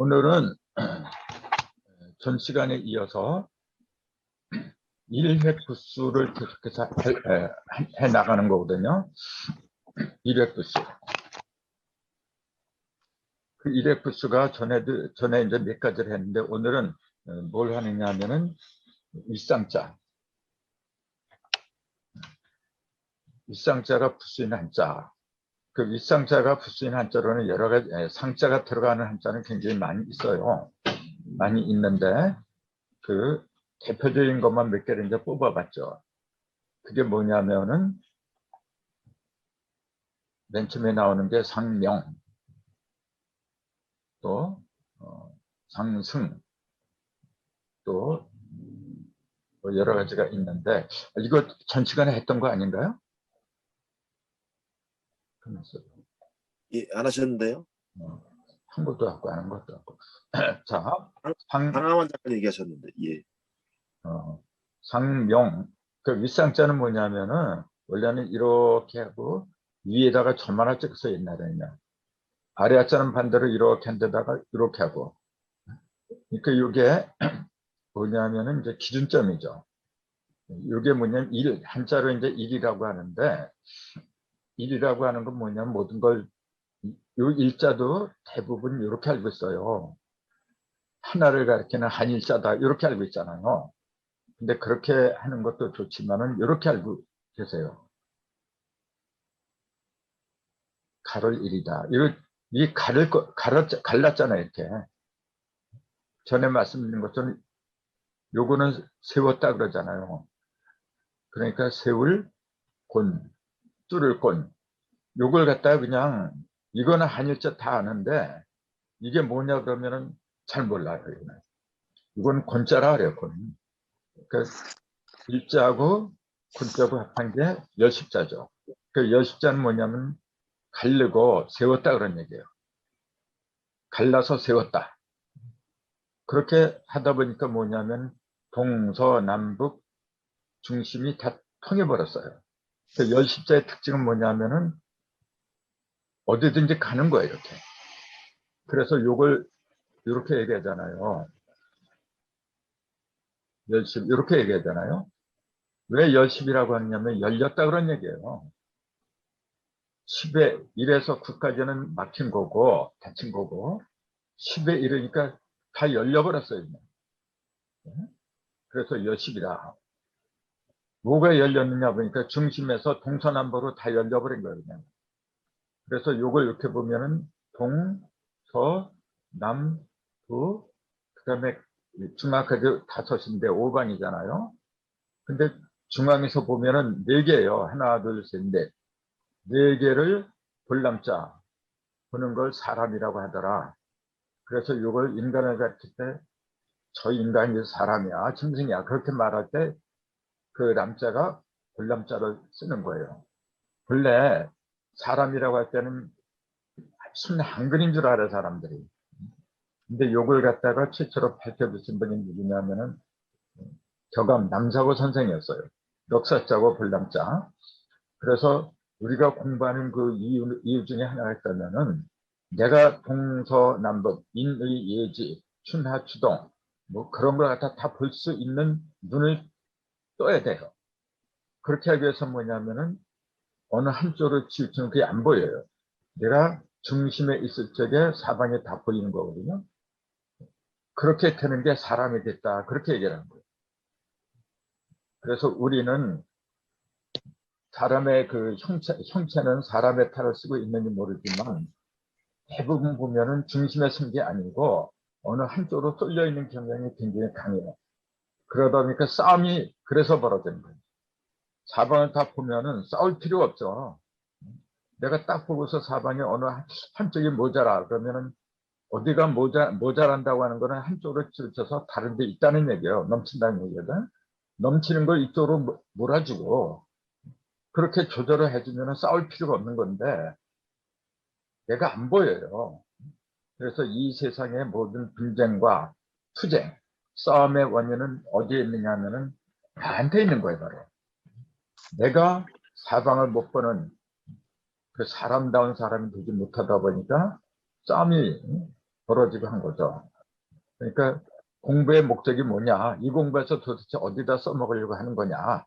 오늘은 전 시간에 이어서 1회 부수를 계속해서 해 나가는 거거든요. 1회 부수. 그 1회 부수가 전에 이제 몇 가지를 했는데, 오늘은 뭘 하느냐 하면은 일상자. 일상자가 부수인 한자. 그 일상자가 부수인 한자로는 여러 가지 상자가 들어가는 한자는 굉장히 많이 있어요. 많이 있는데, 그 대표적인 것만 몇 개를 이제 뽑아봤죠. 그게 뭐냐면은 맨 처음에 나오는 게 상명, 또 상승, 또 뭐 여러 가지가 있는데, 이거 전 시간에 했던 거 아닌가요? 예, 안 하셨는데요? 한 것도 같고 안 한 것도 같고. 자, 강하만 잠깐 얘기하셨는데, 예. 상명. 그 윗상자는 뭐냐면은 원래는 이렇게 하고 위에다가 점 하나 찍어서 옛날에는 아래 하자는 반대로 이렇게 한 데다가 이렇게 하고. 그러니까 이게 뭐냐면은 이제 기준점이죠. 이게 뭐냐면 한자로 이제 일이라고 하는데, 일이라고 하는 건 뭐냐면 모든 걸, 요 일자도 대부분 이렇게 알고 있어요. 하나를 가리키는 한일자다 이렇게 알고 있잖아요. 근데 그렇게 하는 것도 좋지만은 이렇게 알고 계세요. 가를 일이다. 이 갈랐잖아요. 이렇게 전에 말씀드린 것처럼 요거는 세웠다 그러잖아요. 그러니까 세울 곤, 뚫을 곤, 요걸 갖다가 그냥 이거는 한일자 다 아는데 이게 뭐냐 그러면은 잘 몰라요. 이건 곤자라 그래요. 곤. 그러니까 일자하고 곤자하고 합한 게 열십자죠. 그 열십자는 뭐냐면 갈르고 세웠다 그런 얘기예요. 갈라서 세웠다. 그렇게 하다 보니까 뭐냐면 동서남북 중심이 다 통해버렸어요. 그 열십자의 특징은 뭐냐면은 어디든지 가는 거예요. 이렇게. 그래서 요걸 이렇게 얘기하잖아요. 열십 이렇게 얘기하잖아요. 왜 열십이라고 하냐면 열렸다 그런 얘기예요. 10에 1에서 9까지는 막힌 거고 닫힌 거고 10에 1이니까 다 열려버렸어요. 그래서 열십이다. 뭐가 열렸느냐 보니까 중심에서 동서남북으로 다 열려버린 거예요. 그냥. 그래서 요걸 이렇게 보면은 동, 서, 남, 부, 그 다음에 중앙까지 5인데 5방이잖아요. 근데 중앙에서 보면은 4개예요. 하나, 둘, 셋, 넷. 4개를 볼남자 보는 걸 사람이라고 하더라. 그래서 이걸 인간을 가르칠 때 저 인간이 사람이야, 짐승이야 그렇게 말할 때 그 남자가 볼남자를 쓰는 거예요. 본래 사람이라고 할 때는 순 한글인 줄 알아 사람들이. 근데 요걸 갖다가 최초로 밝혀주신 분이 누구냐면은 교감 남사고 선생이었어요. 역사자고 볼남자. 그래서 우리가 공부하는 그 이유 중에 하나가 있다면은 내가 동서남북 인의 예지 춘하 추동 뭐 그런 걸 갖다 다 볼 수 있는 눈을 떠야 돼요. 그렇게 하기 위해서 뭐냐면은 어느 한쪽으로 치우치면 그게 안 보여요. 내가 중심에 있을 적에 사방에 다 보이는 거거든요. 그렇게 되는 게 사람이 됐다. 그렇게 얘기를 하는 거예요. 그래서 우리는 사람의 그 형체는 사람의 탈을 쓰고 있는지 모르지만 대부분 보면은 중심에 쓴 게 아니고 어느 한쪽으로 쏠려 있는 경향이 굉장히 강해요. 그러다 보니까 싸움이 그래서 벌어지는 거예요. 사방을 다 보면은 싸울 필요가 없죠. 내가 딱 보고서 사방에 어느 한쪽이 모자라 그러면은 어디가 모자란다고 하는 거는 한쪽으로 치우쳐서 다른 데 있다는 얘기예요. 넘친다는 얘기거든. 넘치는 걸 이쪽으로 몰아주고 그렇게 조절을 해주면 싸울 필요가 없는 건데 내가 안 보여요. 그래서 이 세상의 모든 분쟁과 투쟁, 싸움의 원인은 어디에 있느냐 하면은 나한테 있는 거예요. 바로 내가 사방을 못 보는 그 사람다운 사람이 되지 못하다 보니까 싸움이 벌어지고 한 거죠. 그러니까 공부의 목적이 뭐냐, 이 공부에서 도대체 어디다 써먹으려고 하는 거냐,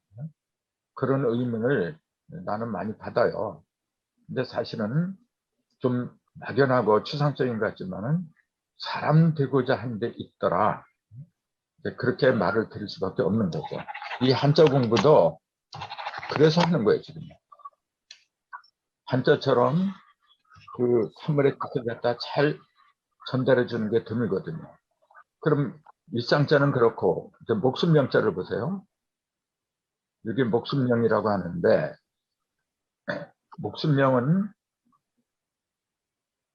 그런 의문을 나는 많이 받아요. 근데 사실은 좀 막연하고 추상적인 것 같지만은 사람 되고자 하는 데 있더라, 그렇게 말을 드릴 수밖에 없는 거죠. 이 한자 공부도 그래서 하는 거예요. 지금 한자처럼 그 사물의 뜻을 갖다 잘 전달해 주는 게 드물거든요. 그럼 일상자는 그렇고, 이제 목숨명자를 보세요. 이게 목숨명이라고 하는데, 목숨명은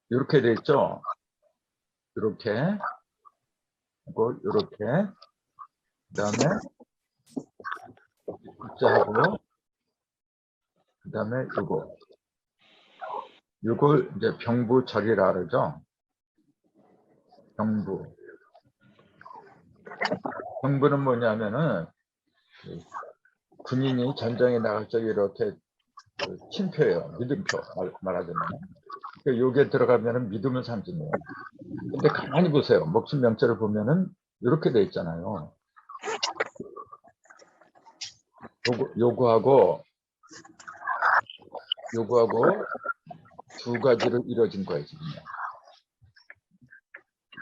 이렇게 돼 있죠. 이렇게 하고 이렇게, 그다음에 글자하고, 그다음에 이걸 이제 병부절이라 그러죠. 병부. 병부는 뭐냐면은 군인이 전장에 나갈 적에 이렇게 친표예요. 믿음표 말하자면. 그러니까 요게 들어가면은 믿음을 상징해요. 근데 가만히 보세요. 목숨 명자를 보면은 이렇게 돼 있잖아요. 요거하고 두 가지로 이루어진 거예요, 지금.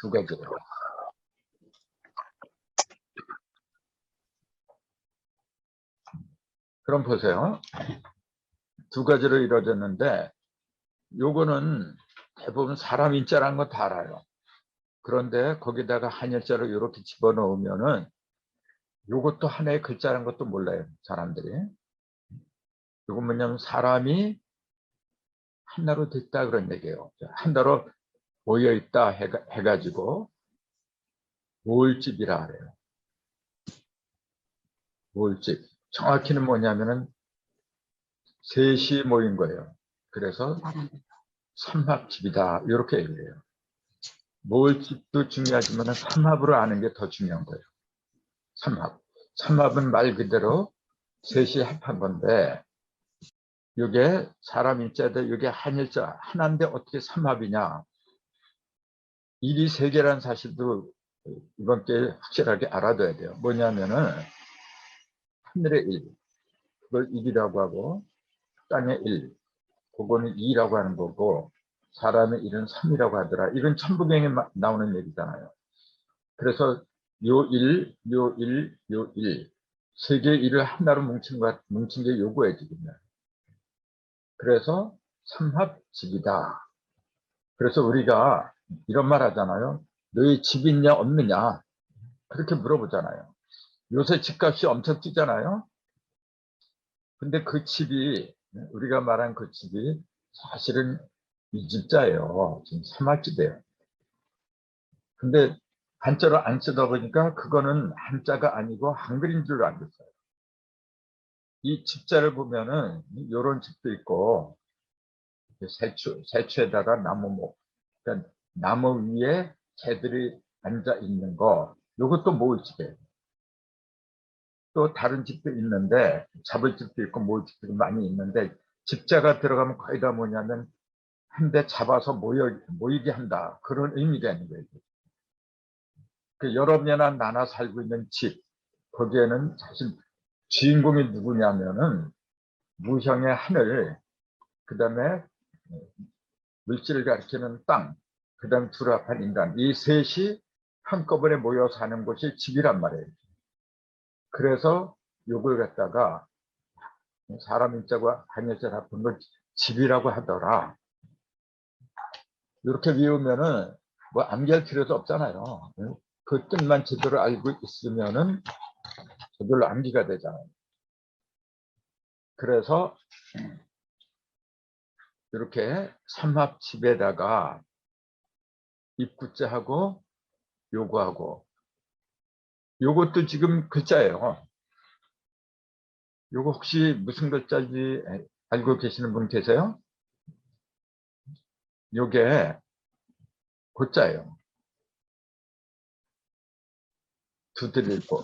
두 가지로. 그럼 보세요. 두 가지로 이루어졌는데, 요거는 대부분 사람 인자라는 거 다 알아요. 그런데 거기다가 한일자로 이렇게 집어넣으면은 요것도 하나의 글자라는 것도 몰라요, 사람들이. 요건 뭐냐면 사람이 하나로 됐다 그런 얘기예요. 하나로 모여있다 해가지고 모을집이라 그래요. 모을집. 정확히는 뭐냐면은 셋이 모인 거예요. 그래서 삼합집이다 이렇게 얘기해요. 모을집도 중요하지만 삼합으로 아는 게 더 중요한 거예요. 삼합. 삼합은 말 그대로 셋이 합한 건데, 이게 사람 일자인데 이게 한일자 하나인데 어떻게 삼합이냐. 일이 세 개라는 사실도 이번 기회에 확실하게 알아둬야 돼요. 뭐냐면은 하늘의 일, 그걸 일이라고 하고, 땅의 일, 그거는 이라고 하는 거고, 사람의 일은 삼이라고 하더라. 이건 천부경에 나오는 얘기잖아요. 그래서 요 일, 요 일, 요 일, 세 개의 일을 하나로 뭉친 게 요거예요, 지금. 그래서 삼합집이다. 그래서 우리가 이런 말 하잖아요. 너희 집 있냐 없느냐, 그렇게 물어보잖아요. 요새 집값이 엄청 뛰잖아요. 근데 그 집이, 우리가 말한 그 집이 사실은 이 집자예요. 지금 삼합집이에요. 근데 한자로 안 쓰다 보니까 그거는 한자가 아니고 한글인 줄 알겠어요. 이 집자를 보면은 이런 집도 있고, 세추에다가 나무목, 그러니까 나무 위에 개들이 앉아 있는 거, 이것도 모을 집이에요. 또 다른 집도 있는데, 잡을 집도 있고 모을 집도 많이 있는데, 집자가 들어가면 거의 다 뭐냐면 한 대 잡아서 모이게 한다, 그런 의미가 있는 거예요. 그 여러 면아 나눠 살고 있는 집, 거기에는 사실 주인공이 누구냐면은 무형의 하늘, 그 다음에 물질을 가리키는 땅, 그 다음 두랍한 인간, 이 셋이 한꺼번에 모여 사는 곳이 집이란 말이에요. 그래서 요걸 갖다가 사람 인자와 한일자 합한 걸 집이라고 하더라. 이렇게 외우면은 뭐 암기할 필요도 없잖아요. 그 뜻만 제대로 알고 있으면은 저절로 암기가 되잖아요. 그래서 이렇게 삼합집에다가 입구자하고 요거하고, 요것도 지금 글자예요. 요거 혹시 무슨 글자인지 알고 계시는 분 계세요? 요게 고자예요. 두드리고.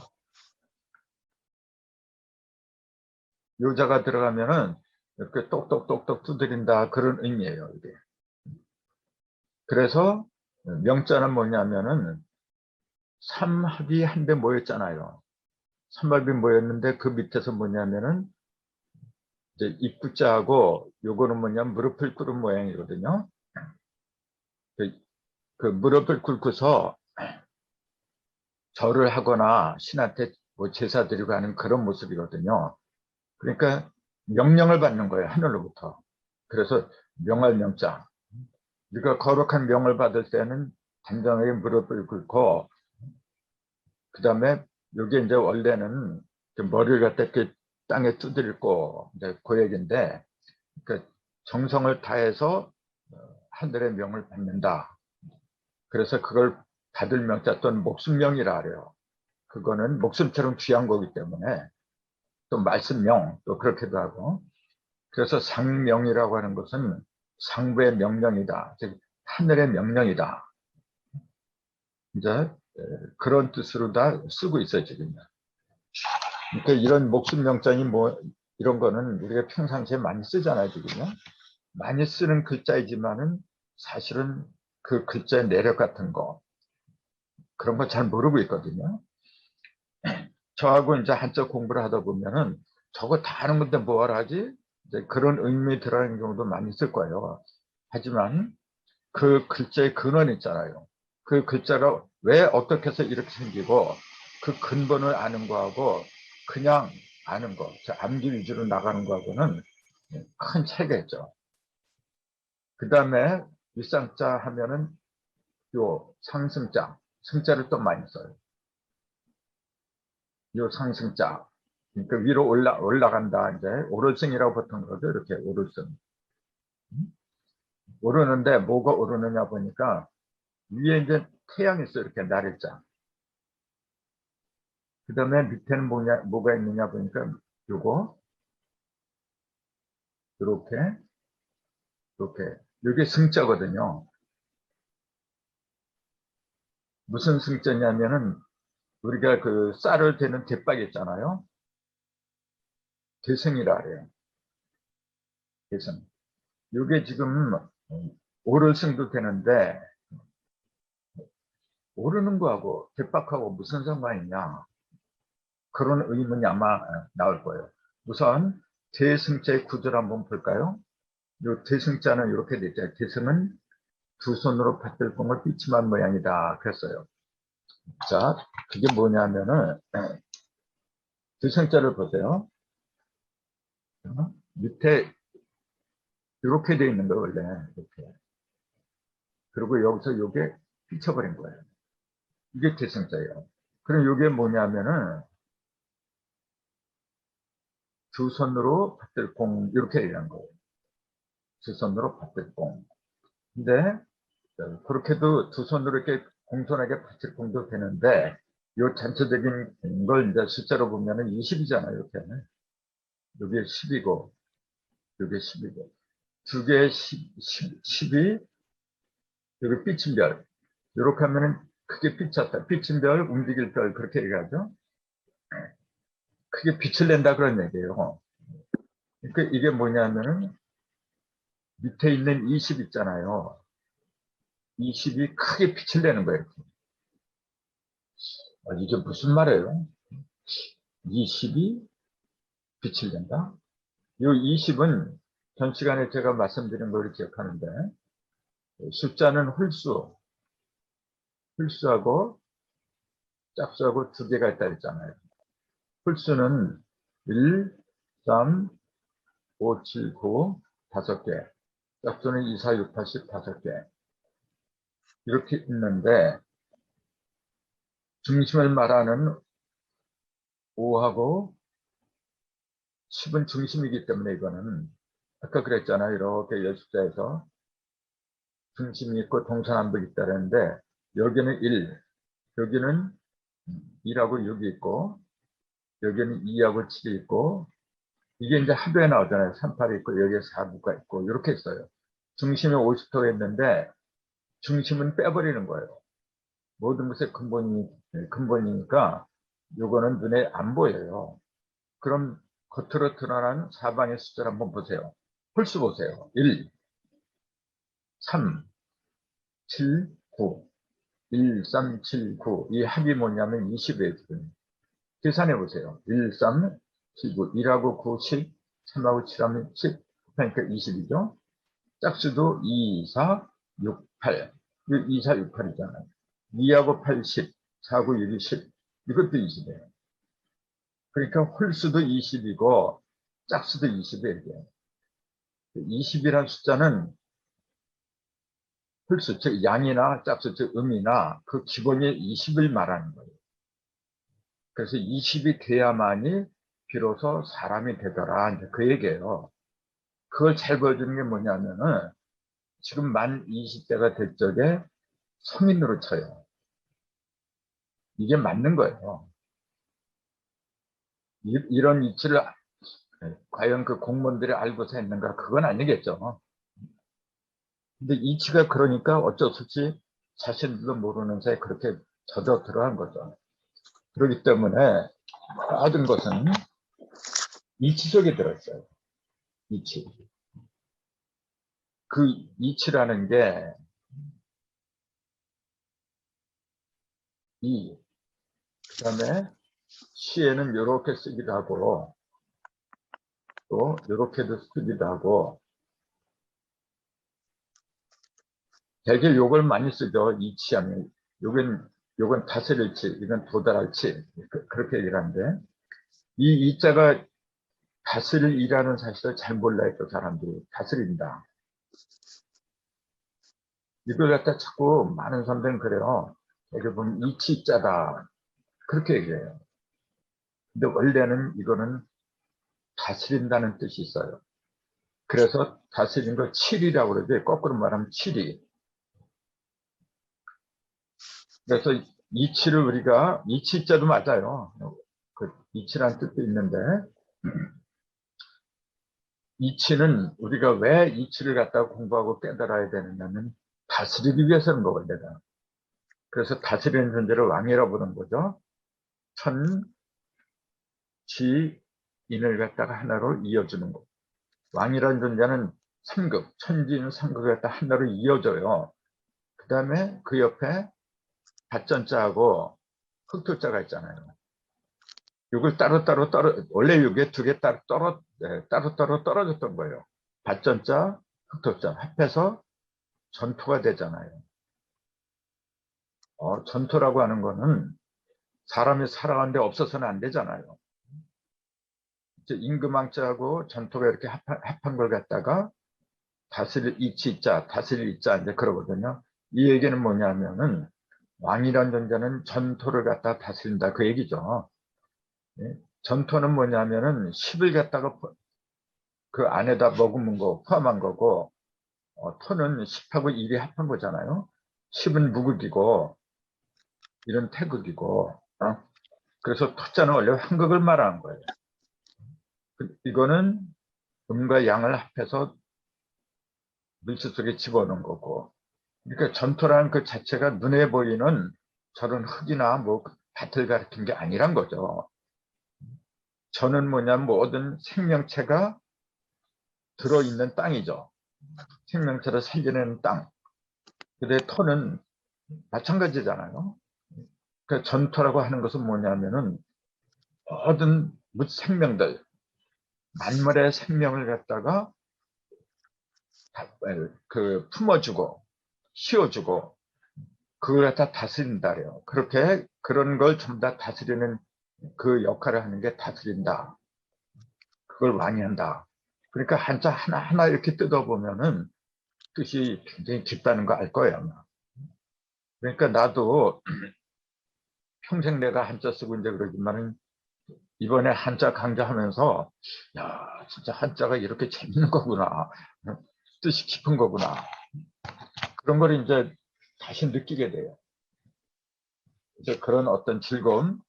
요자가 들어가면은 이렇게 똑똑똑똑 두드린다, 그런 의미예요, 이게. 그래서 명자는 뭐냐면은 삼합이 한데 모였잖아요. 삼합이 모였는데 그 밑에서 뭐냐면은 이제 입구자하고 요거는 뭐냐면 무릎을 꿇은 모양이거든요. 그, 그 무릎을 꿇고서 절을 하거나 신한테 뭐 제사 드리고 하는 그런 모습이거든요. 그러니까 명령을 받는 거예요, 하늘로부터. 그래서 명할 명자. 우리가 거룩한 명을 받을 때는 단정하게 무릎을 꿇고, 그 다음에 여기 이제 원래는 머리를 갖다 이렇게 땅에 두드리고, 이제 그 얘기인데, 그 정성을 다해서 하늘의 명을 받는다. 그래서 그걸 받을 명자 또는 목숨명이라 그래요. 그거는 목숨처럼 귀한 거기 때문에 또 말씀명 또 그렇게도 하고, 그래서 상명이라고 하는 것은 상부의 명령이다. 즉 하늘의 명령이다. 이제 그런 뜻으로 다 쓰고 있어요, 지금. 그러니까 이런 목숨명장이 뭐 이런 거는 우리가 평상시에 많이 쓰잖아요, 지금요. 많이 쓰는 글자이지만은 사실은 그 글자의 내력 같은 거 그런 거 잘 모르고 있거든요. 저하고 이제 한자 공부를 하다 보면은 저거 다 아는 건데 뭐하러 하지? 이제 그런 의미 들어가는 경우도 많이 있을 거예요. 하지만 그 글자의 근원 있잖아요. 그 글자가 왜 어떻게 해서 이렇게 생기고 그 근본을 아는 거하고 그냥 아는 거, 암기 위주로 나가는 거하고는 큰 차이가 있죠. 그 다음에 윗상자 하면은 요 상승자, 승자를 또 많이 써요. 요 상승자. 그러니까 위로 올라간다. 이제 오를승이라고 보통 그러죠. 이렇게 오를승. 오르는데 뭐가 오르느냐 보니까 위에 이제 태양이 있어요. 이렇게 날일자. 그 다음에 밑에는 뭐가 있느냐 보니까 요거 이렇게 이렇게 이게 승자거든요. 무슨 승자냐면은 우리가 그 쌀을 대는 대박 있잖아요. 대승이라 그래요. 대승. 이게 지금 오를승도 되는데 오르는 거하고 대박하고 무슨 상관이냐 그런 의문이 아마 나올 거예요. 우선 대승자의 구조를 한번 볼까요? 이 대승자는 이렇게 돼 있잖아요. 대승은 두 손으로 받들봉을 삐침한 모양이다 그랬어요. 자, 그게 뭐냐면은 대승자를 보세요. 밑에 이렇게 돼 있는 거예요, 원래. 이렇게. 그리고 여기서 이게 삐쳐버린 거예요. 이게 대승자예요. 그럼 이게 뭐냐면은 두 손으로 받들봉 이렇게 얘기한 거예요. 두 손으로 받들봉. 근데 그렇게도 두 손으로 이렇게 공손하게 받들봉도 되는데 이 전체적인 걸 이제 숫자로 보면은 20이잖아요. 이렇게. 여기에 10이고 여기에 10이고 두 개의 10이 여기 삐친별 이렇게 하면은 크게 삐쳤다. 삐친별, 움직일 별 그렇게 얘기하죠. 크게 빛을 낸다 그런 얘기예요. 그러니까 이게 뭐냐면은 밑에 있는 20 있잖아요. 20이 크게 빛을 내는 거예요. 이게 무슨 말이에요? 20이 빛을 낸다? 이 20은 전 시간에 제가 말씀드린 걸 기억하는데 숫자는 홀수하고 짝수하고 두 개가 있다 했잖아요. 홀수는 1, 3, 5, 7, 9, 5개. 짝수는 2, 4, 6, 8, 10, 5개. 이렇게 있는데 중심을 말하는 5하고 10은 중심이기 때문에 이거는 아까 그랬잖아요. 이렇게 열숫자에서 중심이 있고 동서남북이 있다는데 여기는 1, 여기는 2하고 6이 있고 여기는 2하고 7이 있고 이게 이제 합에 나오잖아요. 3, 8이 있고 여기에 4, 9가 있고 이렇게 있어요. 중심이 50도가 있는데 중심은 빼버리는 거예요. 모든 것의 근본이니까 요거는 눈에 안 보여요. 그럼 겉으로 드러난 사방의 숫자를 한번 보세요. 홀수 보세요. 1, 3, 7, 9, 1, 3, 7, 9. 이 합이 뭐냐면 20이에요. 지금. 계산해 보세요. 1, 3, 7, 9. 1하고 9, 10. 3하고 7하면 10. 그러니까 20이죠. 짝수도 2, 4, 6, 8. 2, 4, 6, 8이잖아요. 2하고 8, 10. 4하고 6이 10. 이것도 20이에요. 그러니까 홀수도 20이고 짝수도 20이에요. 20이라는 숫자는 홀수, 즉 양이나 짝수, 즉 음이나 그 기본이 20을 말하는 거예요. 그래서 20이 돼야만이 비로소 사람이 되더라. 이제 그 얘기예요. 그걸 잘 보여주는 게 뭐냐면은 지금 만 20대가 될 적에 성인으로 쳐요. 이게 맞는 거예요. 이런 이치를 과연 그 공무원들이 알고서 했는가? 그건 아니겠죠. 근데 이치가 그러니까 어쩔 수 없이 자신들도 모르는 사이에 그렇게 젖어 들어간 거죠. 그렇기 때문에 모든 것은 이치 속에 들어있어요. 이치. 그 이치라는 게 이, 그 다음에 시에는 이렇게 쓰기도 하고 또 이렇게도 쓰기도 하고 되게 요걸 많이 쓰죠. 이치하면 요건 다스릴치, 이건 도달할치 그렇게 얘기를 하는데 이 이자가 다스릴 이라는 사실을 잘 몰라요. 또 사람들이 다스린다. 이걸 갖다 자꾸 많은 사람들은 그래요. 여기 보면 이치자다 그렇게 얘기해요. 근데 원래는 이거는 다스린다는 뜻이 있어요. 그래서 다스린 걸 칠이라고 그러죠. 거꾸로 말하면 칠이. 그래서 이치를 우리가 이치자도 맞아요. 그 이치라는 뜻도 있는데 이치는 우리가 왜 이치를 갖다가 공부하고 깨달아야 되느냐면 다스리기 위해서는 거거든요. 그래서 다스리는 존재를 왕이라고 부르는 거죠. 천, 지, 인을 갖다가 하나로 이어주는 거. 왕이라는 존재는 3급, 천지인 3급을 갖다 하나로 이어져요. 그 다음에 그 옆에 밭전자하고 흑토자가 있잖아요. 이걸 따로따로 원래 이게 두 개 따로따로 떨어졌던 거예요. 밭전자, 흑토자 합해서 전토가 되잖아요. 전토라고 하는 거는 사람이 살아가는데 없어서는 안 되잖아요. 이제 임금왕자하고 전토가 이렇게 합한 걸 갖다가 다스릴 이치자, 다스릴 이자 이제 그러거든요. 이 얘기는 뭐냐면은 왕이란 존재는 전토를 갖다 다스린다 그 얘기죠. 예? 전토는 뭐냐면은 10을 갖다가 그 안에다 머금은 거 포함한 거고 토는 10하고 1이 합한 거잖아요. 10은 무극이고 이런 태극이고 그래서 토자는 원래 한극을 말하는 거예요. 이거는 음과 양을 합해서 물질 속에 집어넣은 거고 그러니까 전토라는 그 자체가 눈에 보이는 저런 흙이나 뭐 밭을 가리킨 게 아니란 거죠. 전은 뭐냐면 모든 생명체가 들어있는 땅이죠. 생명체를 살려내는 땅. 근데 토는 마찬가지잖아요. 그 전토라고 하는 것은 뭐냐면은 모든 생명들, 만물의 생명을 갖다가 품어주고 씌워주고 그걸 갖다 다스린다 그래요. 그렇게 그런 걸 전부 다 다스리는 그 역할을 하는 게 다스린다. 그걸 왕이 한다. 그러니까 한자 하나하나 이렇게 뜯어보면은 뜻이 굉장히 깊다는 거 알 거예요, 아마. 그러니까 나도 평생 내가 한자 쓰고 이제 그러지만은 이번에 한자 강좌하면서 야, 진짜 한자가 이렇게 재밌는 거구나. 뜻이 깊은 거구나. 그런 걸 이제 다시 느끼게 돼요. 이제 그런 어떤 즐거움,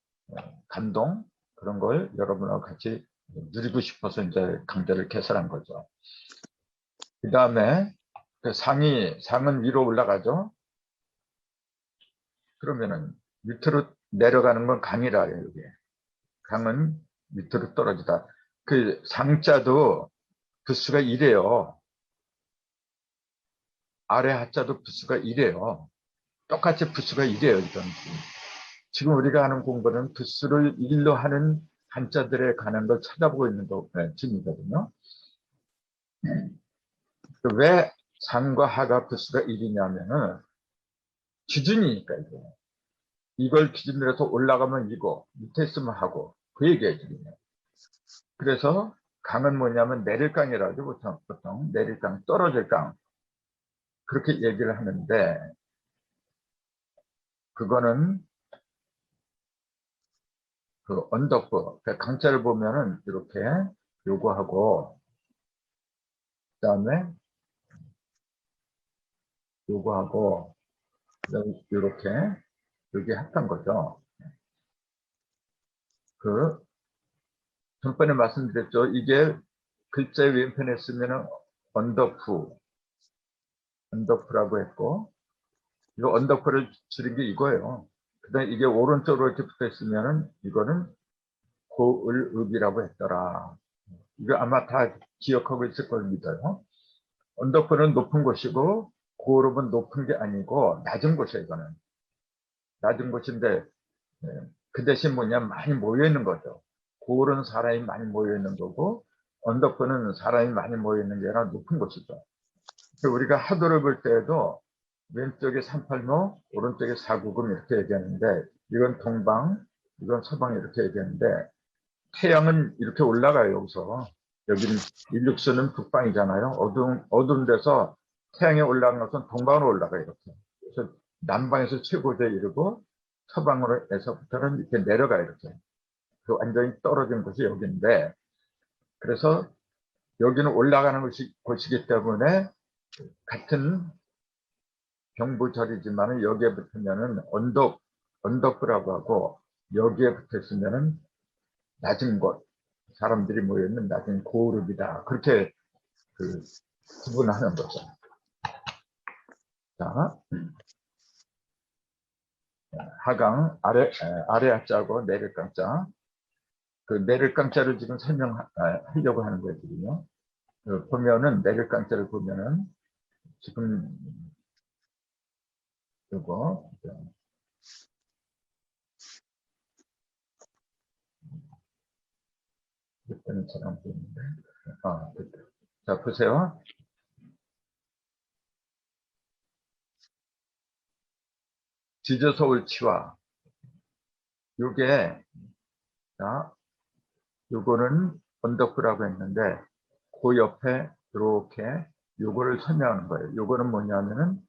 감동 그런 걸 여러분하고 같이 누리고 싶어서 이제 강좌를 개설한 거죠. 그 다음에 그 상은 위로 올라가죠. 그러면은 밑으로 내려가는 건 강이라 해요. 이게 강은 밑으로 떨어지다. 그 상자도 부수가 1이에요. 아래 하자도 부수가 1이에요. 똑같이 부수가 1이에요. 이건. 지금 우리가 하는 공부는 부수를 1로 하는 한자들에 관한 걸 찾아보고 있는 중이거든요. 왜 상과 하가 부수가 1이냐면은 기준이니까 이게. 이걸 기준으로 해서 올라가면 이거, 밑에 있으면 하고 그 얘기예요. 그래서 강은 뭐냐면 내릴 강이라죠. 보통 내릴 강, 떨어질 강 그렇게 얘기를 하는데 그거는 그 언덕부, 그러니까 강자를 보면은 이렇게 요거하고 그다음에 요거하고 이렇게 여기 합한 거죠. 그 전번에 말씀드렸죠. 이게 글자의 왼편에 쓰면은 언더프라고 했고, 이거 언더프를 줄인 게 이거예요. 그다음에 이게 오른쪽으로 이렇게 붙어 있으면은 이거는 고을읍이라고 했더라. 이거 아마 다 기억하고 있을 걸 믿어요. 언더프는 높은 곳이고 고을읍은 높은 게 아니고 낮은 곳이에요. 이거는 낮은 곳인데 그 대신 뭐냐면 많이 모여 있는 거죠. 고을은 사람이 많이 모여 있는 거고 언덕부는 사람이 많이 모여 있는 게 아니라 높은 곳이죠. 우리가 하도를 볼 때에도 왼쪽에 380, 오른쪽에 490 이렇게 얘기하는데 이건 동방, 이건 서방 이렇게 얘기하는데 태양은 이렇게 올라가요. 여기서 여기는 일육수는 북방이잖아요. 어두운 데서 태양이 올라가는 것은 동방으로 올라가요. 이렇게. 그래서 남방에서 최고조에 이르고 서방으로 해서부터는 이렇게 내려가요. 이렇게. 그 완전히 떨어진 곳이 여기인데 그래서 여기는 올라가는 곳이기 때문에 같은 경부절이지만 여기에 붙으면은 언덕부라고 하고 여기에 붙어 있으면은 낮은 곳, 사람들이 모여있는 낮은 고을읍이다. 그렇게 그 구분하는 거죠. 자, 하강 아래 하자고 내릴 강자. 그 내릴 강자를 지금 설명하려고 하는 거거든요. 보면은 내릴 강자를 보면은 지금 이거 그때는 잘 안 보이는데 자 보세요. 지저서 옳치와 요게 자 요거는 언덕부라고 했는데 그 옆에 이렇게 요거를 설명하는 거예요. 요거는 뭐냐면은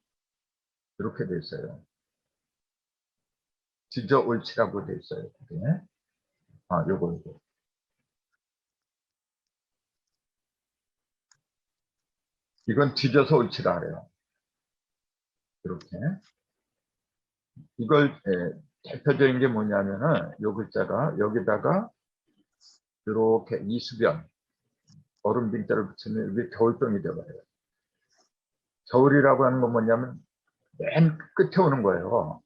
이렇게 돼 있어요. 지저 옳치라고 돼 있어요. 그게. 요거. 이건 뒤져서 옳지라 그래요. 이렇게. 이걸 대표적인 게 뭐냐면은 요 글자가 여기다가 이렇게 이수변 얼음 빙자를 붙이면 이게 겨울병이 되어버려요. 겨울이라고 하는 건 뭐냐면 맨 끝에 오는 거예요.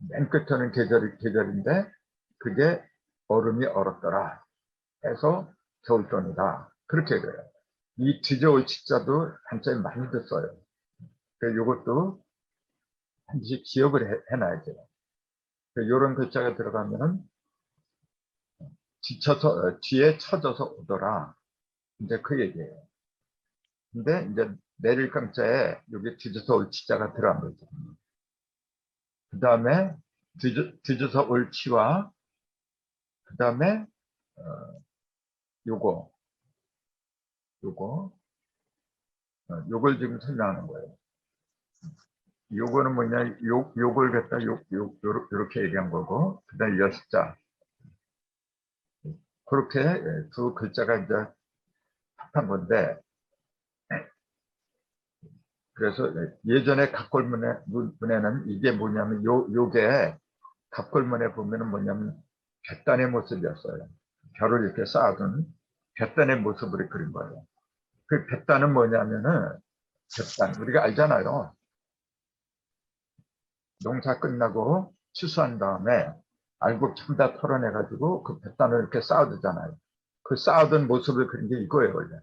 맨 끝에 오는 계절인데 그게 얼음이 얼었더라 해서 겨울병이다. 그렇게 돼요. 이 뒤져올 치자도 한자에 많이 썼어요. 그래서 이것도 반드시 기억을 해놔야 돼요. 이런 글자가 들어가면은 뒤에 쳐져서 오더라. 이제 그 얘기예요. 근데 이제 내릴 강자에 여기 뒤져서 올 치자가 들어간 거죠. 그 다음에 뒤져서 올 치와 그 다음에 요걸 요걸 지금 설명하는 거예요. 요거는 뭐냐, 요걸 갖다 요렇게 얘기한 거고, 그 다음에 여시자. 그렇게 두 글자가 이제 합한 건데, 그래서 예전에 갑골문에는 이게 뭐냐면, 요게 갑골문에 보면은 뭐냐면, 볕단의 모습이었어요. 별을 이렇게 쌓아둔 볕단의 모습을 그린 거예요. 그 볕단은 뭐냐면은, 볕단, 우리가 알잖아요. 농사 끝나고 추수한 다음에 알곡 전부 다 털어내가지고 그 볕단을 이렇게 쌓아두잖아요. 그 쌓아둔 모습을 그린 게 이거예요, 원래.